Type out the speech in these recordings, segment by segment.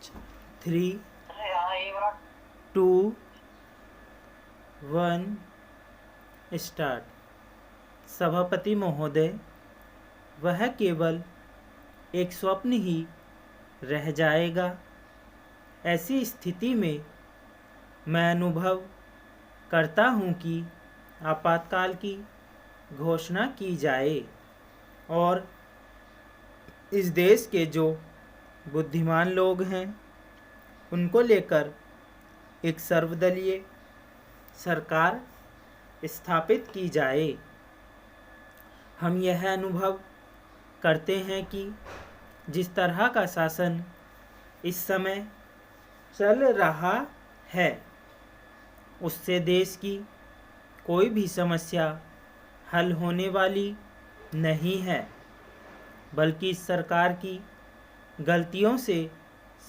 3, 2, 1 start. सभापति महोदय, वह केवल एक स्वप्न ही रह जाएगा। ऐसी स्थिति में मैं अनुभव करता हूँ कि आपातकाल की घोषणा की जाए और इस देश के जो बुद्धिमान लोग हैं उनको लेकर एक सर्वदलीय सरकार स्थापित की जाए। हम यह अनुभव करते हैं कि जिस तरह का शासन इस समय चल रहा है उससे देश की कोई भी समस्या हल होने वाली नहीं है, बल्कि इस सरकार की गलतियों से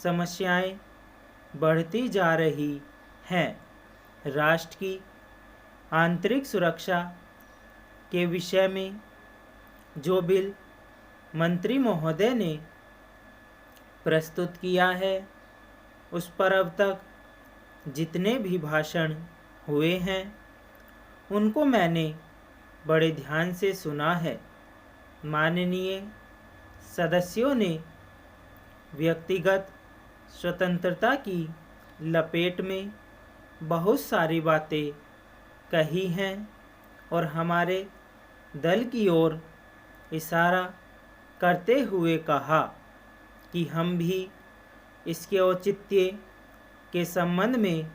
समस्याएं बढ़ती जा रही हैं। राष्ट्र की आंतरिक सुरक्षा के विषय में जो बिल मंत्री महोदय ने प्रस्तुत किया है उस पर अब तक जितने भी भाषण हुए हैं उनको मैंने बड़े ध्यान से सुना है। माननीय सदस्यों ने व्यक्तिगत स्वतंत्रता की लपेट में बहुत सारी बातें कही हैं और हमारे दल की ओर इशारा करते हुए कहा कि हम भी इसके औचित्य के संबंध में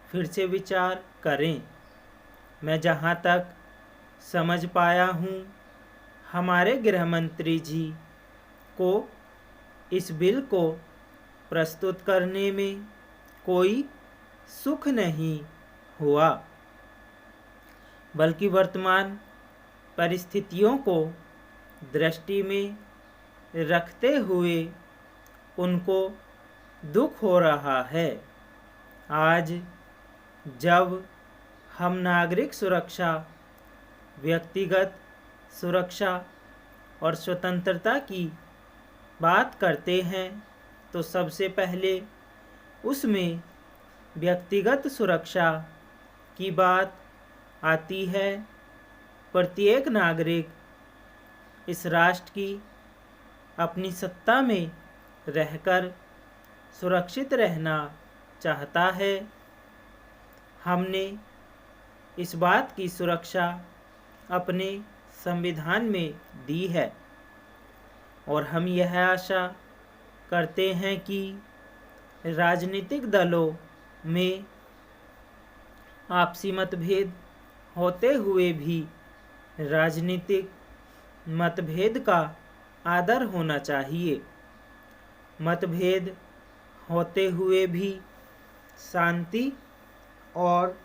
फिर से विचार करें। मैं जहां तक समझ पाया हूं, हमारे गृह मंत्री जी को इस बिल को प्रस्तुत करने में कोई सुख नहीं हुआ, बल्कि वर्तमान परिस्थितियों को दृष्टि में रखते हुए उनको दुख हो रहा है। आज जब हम नागरिक सुरक्षा, व्यक्तिगत सुरक्षा और स्वतंत्रता की बात करते हैं तो सबसे पहले उसमें व्यक्तिगत सुरक्षा की बात आती है। प्रत्येक नागरिक इस राष्ट्र की अपनी सत्ता में रहकर सुरक्षित रहना चाहता है। हमने इस बात की सुरक्षा अपने संविधान में दी है और हम यह आशा करते हैं कि राजनीतिक दलों में आपसी मतभेद होते हुए भी राजनीतिक मतभेद का आदर होना चाहिए। मतभेद होते हुए भी शांति और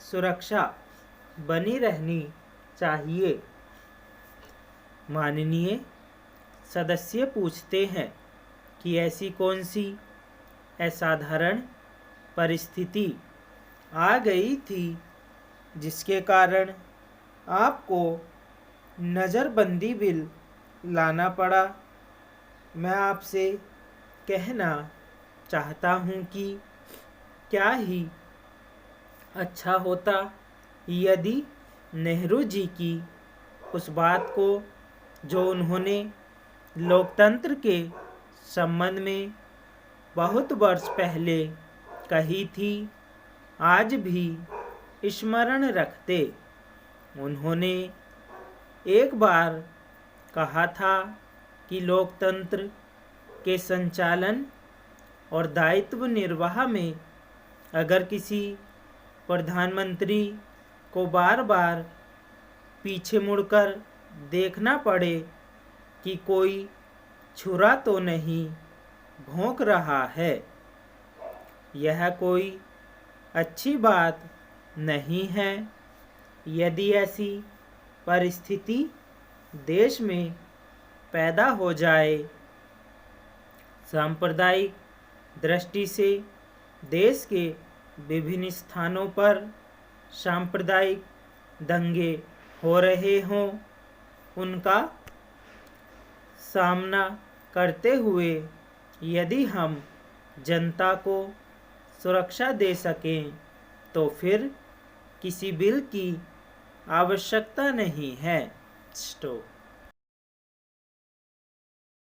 सुरक्षा बनी रहनी चाहिए। माननीय सदस्य पूछते हैं कि ऐसी कौन सी असाधारण परिस्थिति आ गई थी जिसके कारण आपको नज़रबंदी बिल लाना पड़ा। मैं आपसे कहना चाहता हूं कि क्या ही अच्छा होता यदि नेहरू जी की उस बात को जो उन्होंने लोकतंत्र के संबंध में बहुत वर्ष पहले कही थी आज भी स्मरण रखते। उन्होंने एक बार कहा था कि लोकतंत्र के संचालन और दायित्व निर्वाह में अगर किसी प्रधानमंत्री को बार बार पीछे मुड़कर देखना पड़े कि कोई छुरा तो नहीं भौंक रहा है, यह कोई अच्छी बात नहीं है। यदि ऐसी परिस्थिति देश में पैदा हो जाए, सांप्रदायिक दृष्टि से देश के विभिन्न स्थानों पर सांप्रदायिक दंगे हो रहे हों, उनका सामना करते हुए यदि हम जनता को सुरक्षा दे सकें तो फिर किसी बिल की आवश्यकता नहीं है। स्टॉप।